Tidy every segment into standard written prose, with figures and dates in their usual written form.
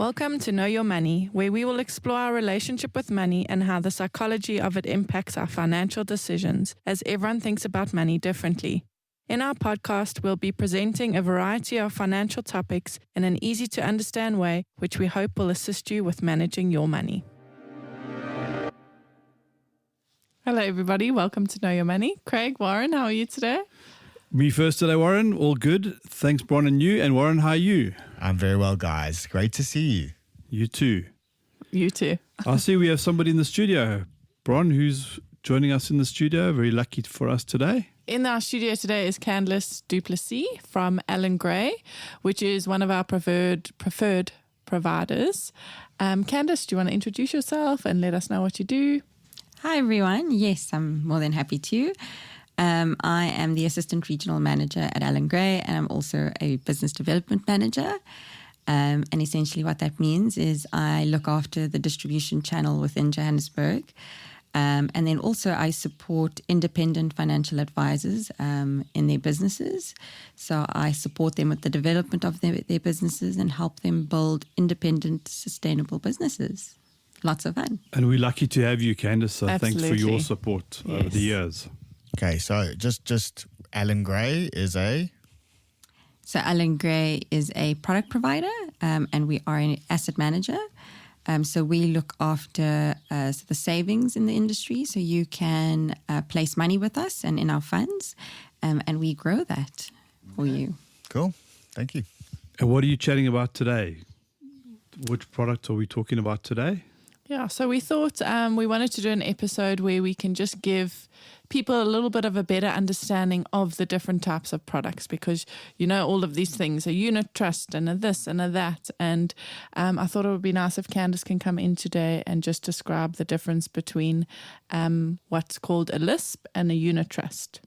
Welcome to Know Your Money, where we will explore our relationship with money and how the psychology of it impacts our financial decisions, as everyone thinks about money differently. In our podcast, we'll be presenting a variety of financial topics in an easy-to-understand way, which we hope will assist you with managing your money. Hello, everybody. Welcome to Know Your Money. Craig, Warren, how are you today? Me first today, Warren. All good. Thanks, Bron and you. And Warren, how are you? I'm very well, guys. Great to see you. You too. You too. I see we have somebody in the studio. Bron, who's joining us in the studio. Very lucky for us today. In our studio today is Candace Duplessis from Allan Gray, which is one of our preferred providers. Candace, do you want to introduce yourself and let us know what you do? Hi, everyone. Yes, I'm more than happy to. I am the Assistant Regional Manager at Allan Gray, and I'm also a Business Development Manager. And essentially what that means is I look after the distribution channel within Johannesburg. And then also I support independent financial advisors in their businesses. So I support them with the development of their businesses and help them build independent, sustainable businesses. Lots of fun. And we're lucky to have you, Candace. So Absolutely. Thanks for your support over the years. Okay, so just Allan Gray is a... So Allan Gray is a product provider, and we are an asset manager. So we look after the savings in the industry. So you can place money with us and in our funds, and we grow that for you. Cool. Thank you. And what are you chatting about today? Which product are we talking about today? Yeah, so we thought we wanted to do an episode where we can just give people a little bit of a better understanding of the different types of products, because you know all of these things, a unit trust and a this and a that. And I thought it would be nice if Candace can come in today and just describe the difference between what's called a LISP and a unit trust.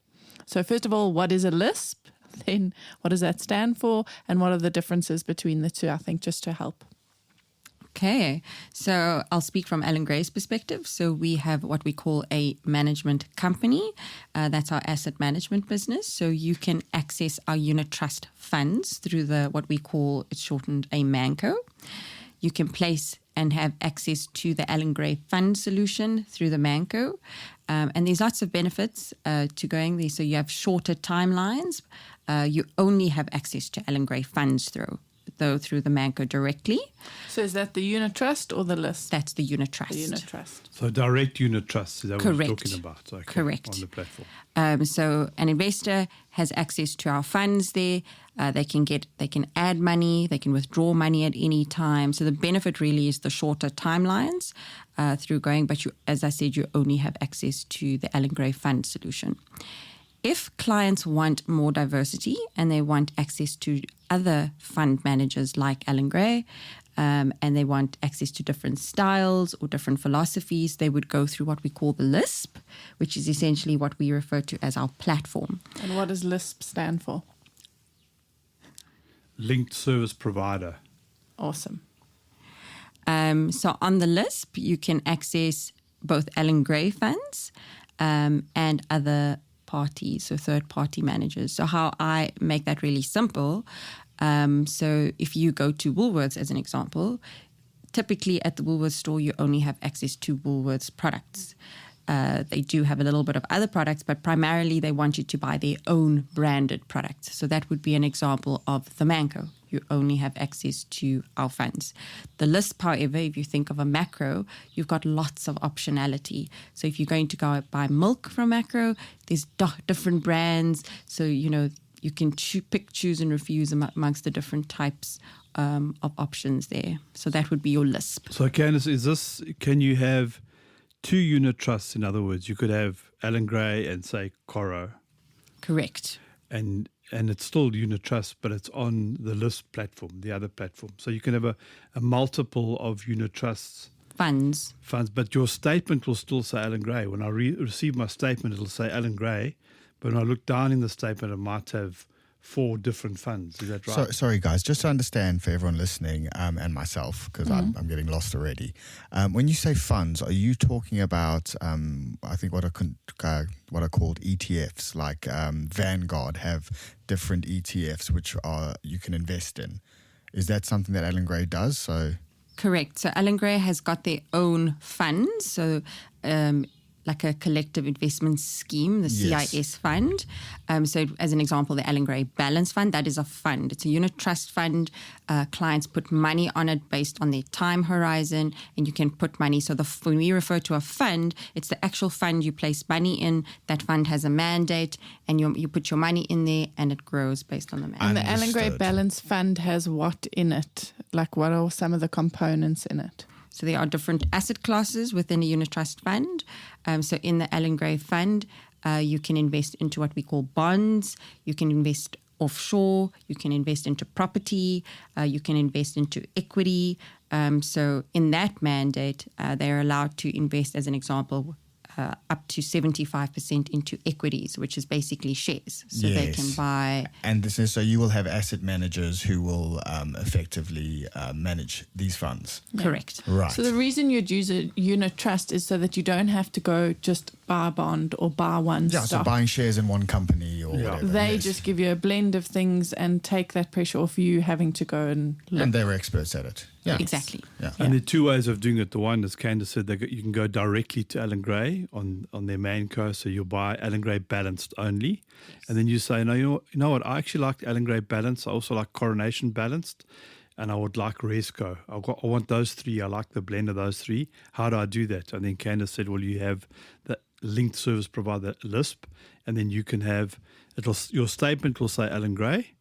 So first of all, what is a LISP? Then what does that stand for? And what are the differences between the two, I think, just to help. Okay, so I'll speak from Allan Gray's perspective. So we have what we call a management company. That's our asset management business. So you can access our unit trust funds through what we call, it's shortened, a MANCO. You can place and have access to the Allan Gray fund solution through the MANCO. And there's lots of benefits to going there. So you have shorter timelines. You only have access to Allan Gray funds through the MANCO directly. So is that the unit trust or the LISP? That's the unit trust. The unit trust. So direct unit trust, is that what we're talking about? Okay, Correct. On the platform. So an investor has access to our funds there. They can add money, they can withdraw money at any time. So the benefit really is the shorter timelines through going. But as I said, you only have access to the Allan Gray fund solution. If clients want more diversity and they want access to other fund managers like Allan Gray, and they want access to different styles or different philosophies, they would go through what we call the LISP, which is essentially what we refer to as our platform. And what does LISP stand for? Linked Service Provider. Awesome. So on the LISP, you can access both Allan Gray funds and other parties, so third-party managers. So how I make that really simple, so if you go to Woolworths as an example, typically at the Woolworths store you only have access to Woolworths products. They do have a little bit of other products, but primarily they want you to buy their own branded products. So that would be an example of the MANCO. You only have access to our funds. The LISP, however, if you think of a macro, you've got lots of optionality. So if you're going to go buy milk from Macro, there's different brands. So, you can pick, choose, and refuse amongst the different types of options there. So that would be your LISP. So Candace, can you have two unit trusts? In other words, you could have Allan Gray and say Coro. Correct. And it's still unit trust, but it's on the LISP platform, the other platform. So you can have a multiple of unit trusts. Funds, but your statement will still say Allan Gray. When I receive my statement, it'll say Allan Gray, but when I look down in the statement, it might have 4 different funds. Is that right? So, sorry, guys, just to understand for everyone listening and myself, because I'm getting lost already. When you say funds, are you talking about, I think, what are called ETFs, like Vanguard have different ETFs which you can invest in? Is that something that Allan Gray does? So Correct. So Allan Gray has got their own funds. So like a collective investment scheme, the Yes. CIS fund. So as an example, the Allan Gray Balance Fund, that is a fund. It's a unit trust fund. Clients put money on it based on their time horizon, and you can put money. So when we refer to a fund, it's the actual fund you place money in. That fund has a mandate, and you put your money in there, and it grows based on the mandate. And the Allan Gray Understood. Balance Fund has what in it? Like, what are some of the components in it? So there are different asset classes within a unit trust fund. So in the Allan Gray Fund, you can invest into what we call bonds. You can invest offshore. You can invest into property. You can invest into equity. So in that mandate, they're allowed to invest, as an example, up to 75% into equities, which is basically shares. So they Yes. can buy. And this is so you will have asset managers who will effectively manage these funds. Correct. Right. So the reason you'd use a unit trust is so that you don't have to go just buy a bond or buy one yeah, so stock. buying shares in one company or whatever. They yes. just give you a blend of things and take that pressure off you having to go and look. And they're experts at it. Yeah. Exactly. Yeah. And there are two ways of doing it. The one, as Candace said, you can go directly to Allan Gray on their main co. So you'll buy Allan Gray Balanced only. And then you say, no, you know what? I actually like Allan Gray Balanced. I also like Coronation Balanced. And I would like Resco. I want those three. I like the blend of those three. How do I do that? And then Candace said, well, you have the linked service provider LISP. And then you can have, your statement will say Allan Gray.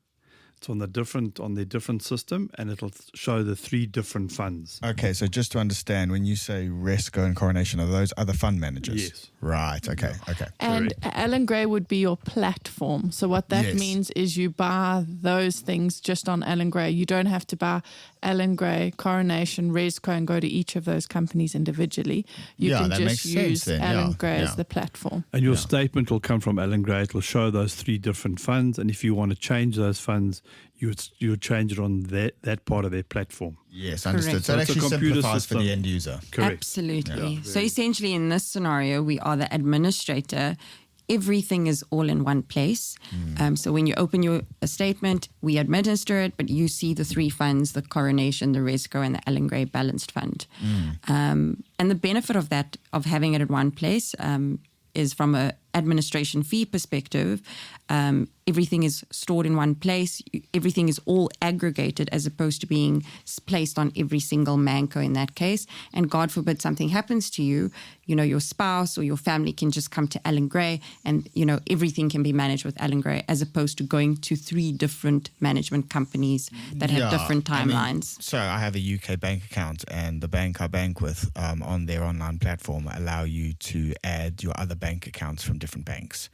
It's on their different system, and it'll show the three different funds. Okay, so just to understand, when you say Resco and Coronation, are those other fund managers? Yes. Right, okay. And Allan Gray would be your platform. So what that Yes. means is you buy those things just on Allan Gray. You don't have to buy Allan Gray, Coronation, Resco, and go to each of those companies individually. You Yeah, can that just makes sense use then. Allan Yeah, Gray yeah. as the platform. And your statement will come from Allan Gray. It will show those three different funds. And if you want to change those funds, you would change it on that part of their platform. Yes, understood. Correct. So it So it's a actually computer simplifies for the system. end user. Correct. Absolutely. Yeah. So essentially, in this scenario, we are the administrator. Everything is all in one place. So when you open your statement, we administer it, but you see the three funds, the Coronation, the Resco, and the Allan Gray Balanced Fund. And the benefit of that, of having it in one place, is from a administration fee perspective, everything is stored in one place. Everything is all aggregated as opposed to being placed on every single manco in that case. And God forbid something happens to you, your spouse or your family can just come to Allan Gray and, everything can be managed with Allan Gray as opposed to going to three different management companies that have different timelines. So I have a UK bank account, and the bank I bank with on their online platform allow you to add your other bank accounts from different banks.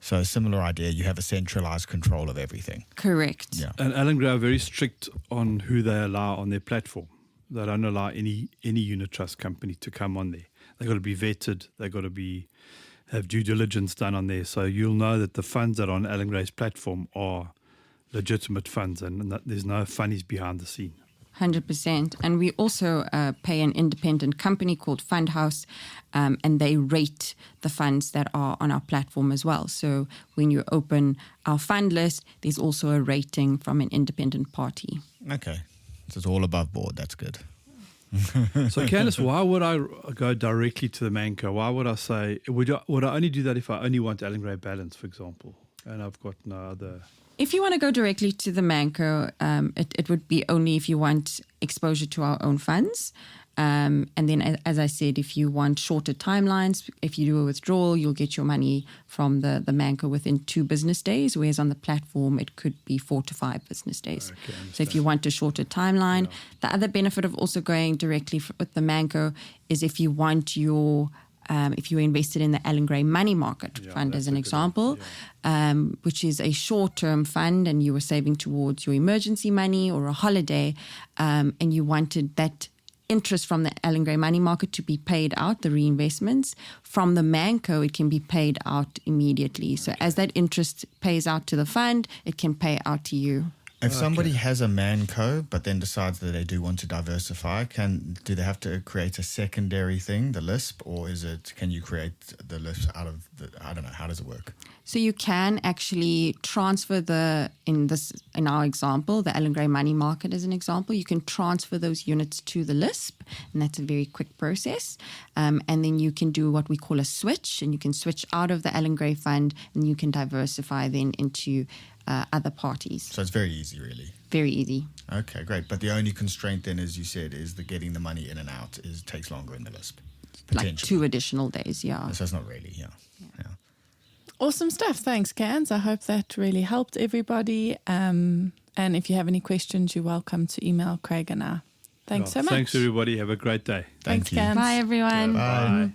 So a similar idea, you have a centralized control of everything. Correct. Yeah. And Allan Gray are very strict on who they allow on their platform. They don't allow any unit trust company to come on there. They've got to be vetted. They've got to have due diligence done on there. So you'll know that the funds that are on Allan Gray's platform are legitimate funds and that there's no funnies behind the scene. 100%. And we also pay an independent company called Fund House, and they rate the funds that are on our platform as well. So when you open our fund list, there's also a rating from an independent party. Okay. So it's all above board. That's good. So Candace, why would I go directly to the Manco? Why would I say, would I only do that if I only want Allan Gray Balance, for example, and I've got no other... If you want to go directly to the Manco, it would be only if you want exposure to our own funds. And then, as I said, if you want shorter timelines, if you do a withdrawal, you'll get your money from the Manco within 2 business days, whereas on the platform, it could be 4 to 5 business days. Okay, So if you want a shorter timeline, the other benefit of also going directly with the Manco is if you want your... if you invested in the Allan Gray Money Market Fund, as an example, which is a short-term fund, and you were saving towards your emergency money or a holiday, and you wanted that interest from the Allan Gray Money Market to be paid out, the reinvestments, from the Manco, it can be paid out immediately. So as that interest pays out to the fund, it can pay out to you. If somebody has a Manco but then decides that they do want to diversify, do they have to create a secondary thing, the LISP, or can you create the LISP out of I don't know, how does it work? So you can actually transfer in our example, the Allan Gray money market as an example, you can transfer those units to the LISP, and that's a very quick process. And then you can do what we call a switch, and you can switch out of the Allan Gray fund and you can diversify then into other parties. So it's very easy, really. Very easy. Okay, great. But the only constraint then, as you said, is the getting the money in and out takes longer in the LISP. Like 2 additional days, yeah. So it's not really, yeah. Awesome stuff. Thanks, Cans. I hope that really helped everybody. And if you have any questions, you're welcome to email Craig and I. Thanks so much. Thanks, everybody. Have a great day. Thank you. Cans. Bye, everyone. Bye.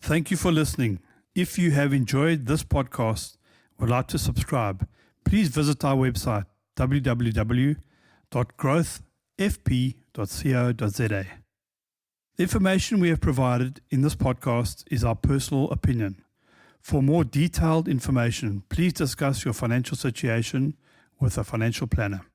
Thank you for listening. If you have enjoyed this podcast, would like to subscribe, please visit our website, www.growthfp.co.za. The information we have provided in this podcast is our personal opinion. For more detailed information, please discuss your financial situation with a financial planner.